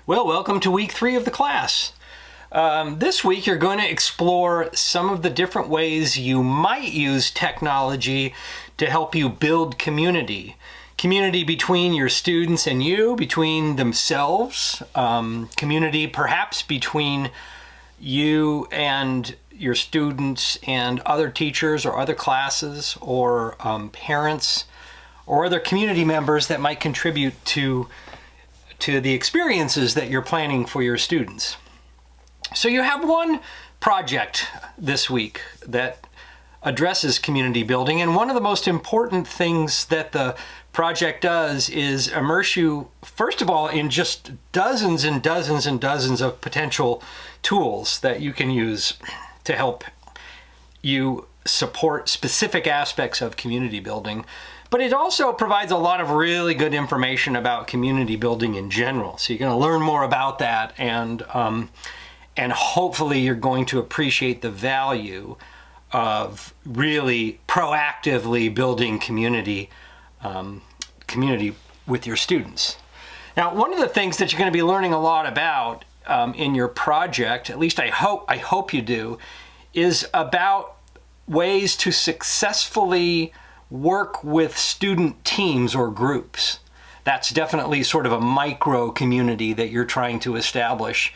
Well, welcome to week 3 of the class. This week you're going to explore some of the different ways you might use technology to help you build community. Community between your students and you, between themselves, community perhaps between you and your students and other teachers or other classes or parents or other community members that might contribute to the experiences that you're planning for your students. So you have one project this week that addresses community building, and one of the most important things that the project does is immerse you, first of all, in just dozens and dozens and dozens of potential tools that you can use to help you support specific aspects of community building. But it also provides a lot of really good information about community building in general. So you're going to learn more about that, and hopefully you're going to appreciate the value of really proactively building community with your students. Now, one of the things that you're going to be learning a lot about in your project, at least I hope you do, is about ways to successfully work with student teams or groups. That's definitely sort of a micro community that you're trying to establish.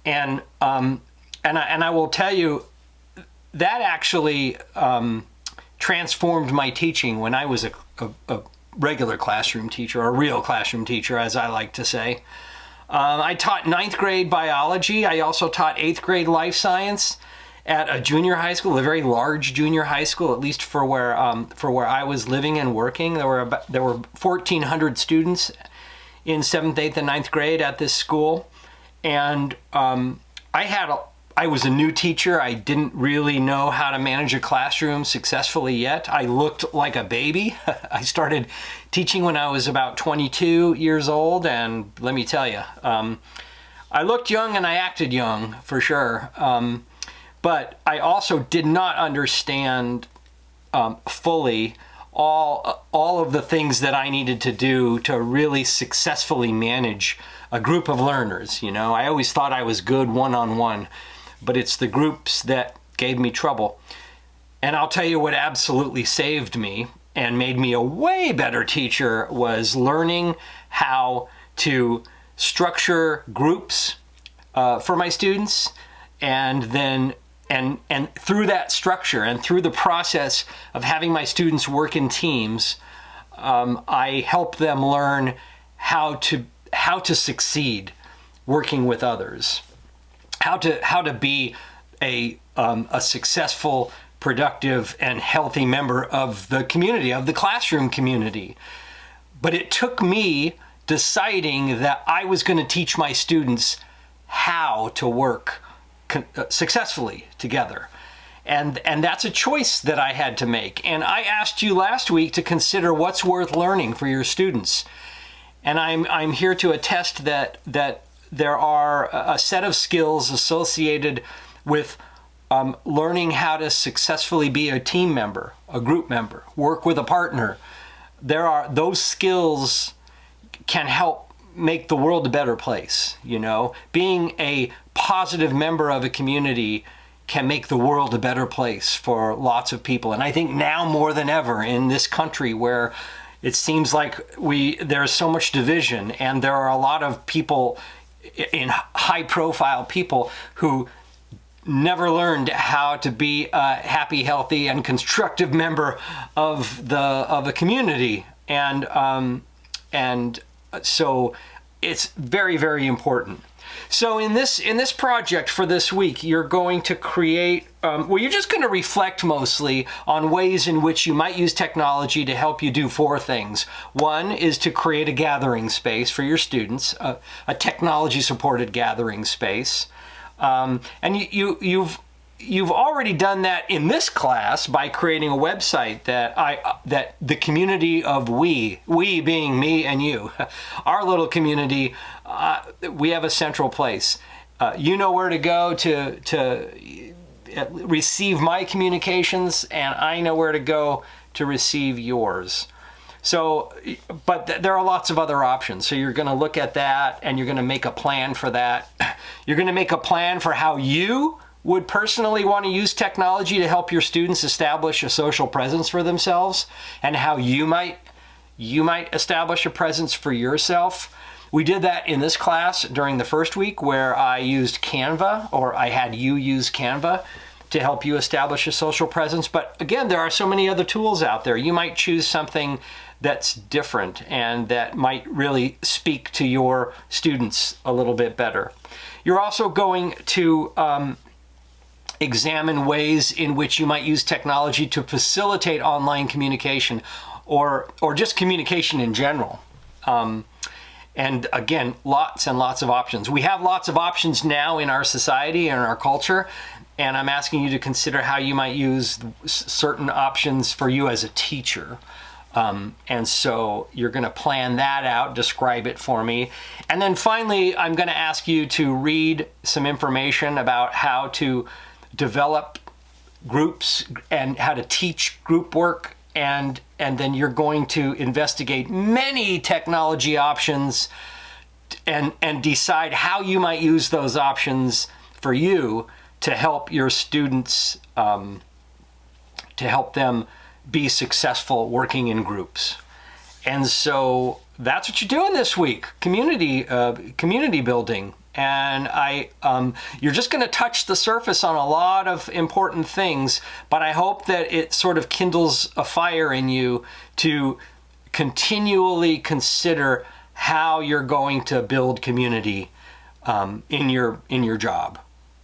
And I will tell you, that actually transformed my teaching when I was a regular classroom teacher, or a real classroom teacher, as I like to say. I taught 9th grade biology. I also taught 8th grade life science at a junior high school, a very large junior high school, at least for where I was living and working. There were 1,400 students in 7th, 8th, and 9th grade at this school, and I was a new teacher. I didn't really know how to manage a classroom successfully yet. I looked like a baby. I started teaching when I was about 22 years old, and let me tell you, I looked young and I acted young for sure. But I also did not understand fully all of the things that I needed to do to really successfully manage a group of learners. You know, I always thought I was good one-on-one, but it's the groups that gave me trouble. And I'll tell you what absolutely saved me and made me a way better teacher was learning how to structure groups for my students, and then and through that structure and through the process of having my students work in teams, I help them learn how to succeed working with others, how to be a successful, productive, and healthy member of the community, of the classroom community. But it took me deciding that I was going to teach my students how to work successfully together. And that's a choice that I had to make. And I asked you last week to consider what's worth learning for your students. And I'm here to attest that there are a set of skills associated with learning how to successfully be a team member, a group member, work with a partner. Those skills can help make the world a better place. You know, being a positive member of a community can make the world a better place for lots of people. And I think now more than ever in this country, where it seems like there's so much division, and there are a lot of people, in high profile people, who never learned how to be a happy, healthy, and constructive member of a community. And so it's very, very important. So in this project for this week, you're going to create, you're just going to reflect mostly on ways in which you might use technology to help you do 4 things. One is to create a gathering space for your students, a technology-supported gathering space. And you've already done that in this class by creating a website that the community of we being me and you, our little community, we have a central place. You know where to go to receive my communications, and I know where to go to receive yours. So, but there are lots of other options. So you're going to look at that and you're going to make a plan for that. You're going to make a plan for how you would personally want to use technology to help your students establish a social presence for themselves, and how you might establish a presence for yourself. We did that in this class during the first week, where I used Canva, or I had you use Canva to help you establish a social presence. But again, there are so many other tools out there. You might choose something that's different and that might really speak to your students a little bit better. You're also going to examine ways in which you might use technology to facilitate online communication, or just communication in general. And again, lots and lots of options. We have lots of options now in our society and our culture, and I'm asking you to consider how you might use certain options for you as a teacher. And so you're going to plan that out, describe it for me. And then finally, I'm going to ask you to read some information about how to develop groups and how to teach group work. And then you're going to investigate many technology options and decide how you might use those options for you to help your students, to help them be successful working in groups. And so that's what you're doing this week, community building. And you're just going to touch the surface on a lot of important things, but I hope that it sort of kindles a fire in you to continually consider how you're going to build community in your job.